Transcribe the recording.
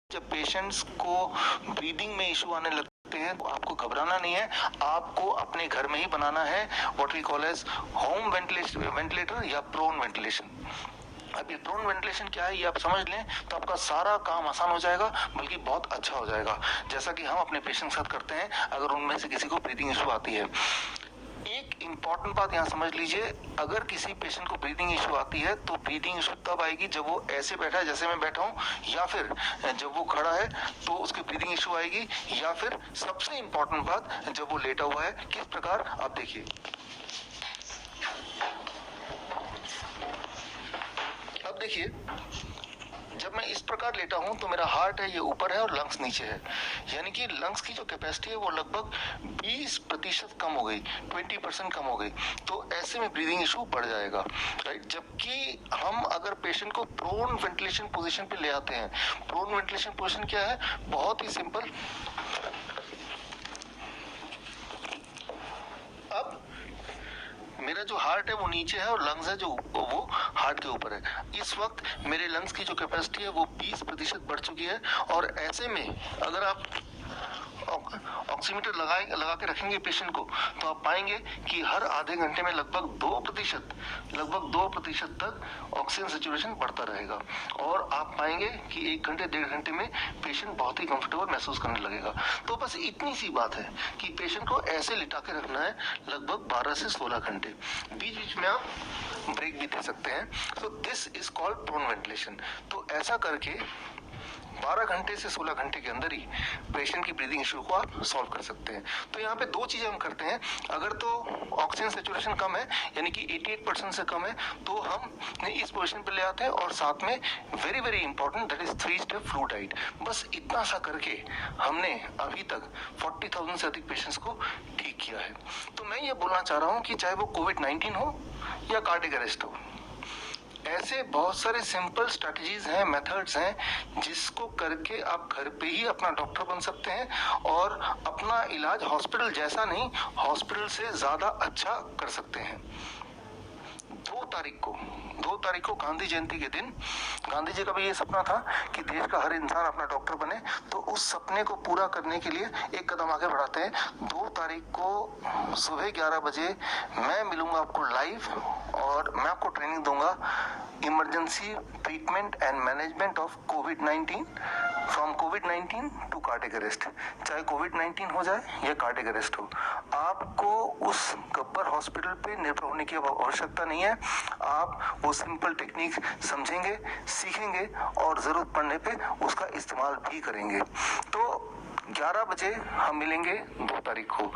जब पेशेंट्स को ब्रीदिंग में इशू आने लगते हैं तो आपको घबराना नहीं है, आपको अपने घर में ही बनाना है what we call as home ventilator या प्रोन वेंटिलेशन। अब ये प्रोन वेंटिलेशन क्या है ये आप समझ लें तो आपका सारा काम आसान हो जाएगा, बल्कि बहुत अच्छा हो जाएगा, जैसा कि हम अपने पेशेंट के साथ करते हैं अगर उनमें से किसी को ब्रीदिंग इशू आती है। एक इंपॉर्टेंट बात यहाँ समझ लीजिए, अगर किसी पेशेंट को ब्रीदिंग इशू आती है तो ब्रीदिंग इशू तब आएगी जब वो ऐसे बैठा है जैसे मैं बैठा हूँ, या फिर जब वो खड़ा है तो उसकी ब्रीदिंग इशू आएगी, या फिर सबसे इंपॉर्टेंट बात जब वो लेटा हुआ है। किस प्रकार, आप देखिए, अब देखिए जब मैं इस प्रकार लेटा हूं तो मेरा हार्ट है ये ऊपर है और लंग्स नीचे है, यानी कि लंग्स की जो कैपेसिटी है वो लगभग 20% कम हो गई, 20% कम हो गई। तो ऐसे में ब्रीदिंग इशू बढ़ जाएगा, राइट। जबकि हम अगर पेशेंट को प्रोन वेंटिलेशन पोजीशन पे ले आते हैं, प्रोन वेंटिलेशन पोजीशन क्या है, बहुत ही सिंपल। अब मेरा जो हार्ट है वो नीचे है और लंग्स है जो वो हार्ट के ऊपर है। इस वक्त मेरे लंग्स की जो कैपेसिटी है वो 20% बढ़ चुकी है, और ऐसे में अगर आप ऑक्सीमीटर लगा के रखेंगे पेशेंट को तो आप पाएंगे कि हर आधे घंटे में लगभग 2% तक ऑक्सीजन सैचुरेशन बढ़ता रहेगा, और आप पाएंगे कि 1 घंटे 1.5 घंटे में पेशेंट बहुत ही कंफर्टेबल महसूस करने लगेगा। तो बस इतनी सी बात है कि पेशेंट को ऐसे लिटा के रखना है लगभग 12 से 16 घंटे, बीच बीच में आप ब्रेक भी दे सकते हैं। So this is called prone ventilation. तो ऐसा करके 12 घंटे से 16 घंटे के अंदर ही पेशेंट की ब्रीदिंग इशू को आप सॉल्व कर सकते हैं। तो यहाँ पे 2 चीजें हम करते हैं, अगर तो ऑक्सीजन सैचुरेशन कम है यानी कि 88% से कम है तो हम इस पोजीशन पे ले आते हैं, और साथ में very very important that is 3 step flu diet. बस इतना सा करके हमने अभी तक 40,000 से अधिक पेशेंट्स को ठीक किया है। तो मैं ये बोलना चाह रहा हूँ कि चाहे वो कोविड-19 हो या कार्डियक अरेस्ट हो, ऐसे बहुत सारे सिंपल स्ट्रेटजीज हैं, मेथड्स हैं जिसको करके आप घर पे ही अपना डॉक्टर बन सकते हैं और अपना इलाज हॉस्पिटल जैसा नहीं, हॉस्पिटल से ज्यादा अच्छा कर सकते हैं। 2 तारीख को गांधी जयंती के दिन गांधी जी का भी ये सपना था कि देश का हर इंसान अपना डॉक्टर बने, तो उस सपने को पूरा करने के लिए एक कदम आगे बढ़ाते हैं। 2 तारीख को सुबह 11 बजे मैं मिलूंगा आपको लाइव, और मैं आपको ट्रेनिंग दूंगा emergency treatment and management of covid, from covid to cardiac arrest. चाहे कोविड-19 हो जाए या कार्डियक अरेस्ट हो, आपको उस गब्बर हॉस्पिटल पे निर्भर होने की आवश्यकता नहीं है। आप वो सिंपल टेक्निक समझेंगे, सीखेंगे और जरूरत पड़ने पे उसका इस्तेमाल भी करेंगे। तो 11 बजे हम मिलेंगे 2 तारीख को।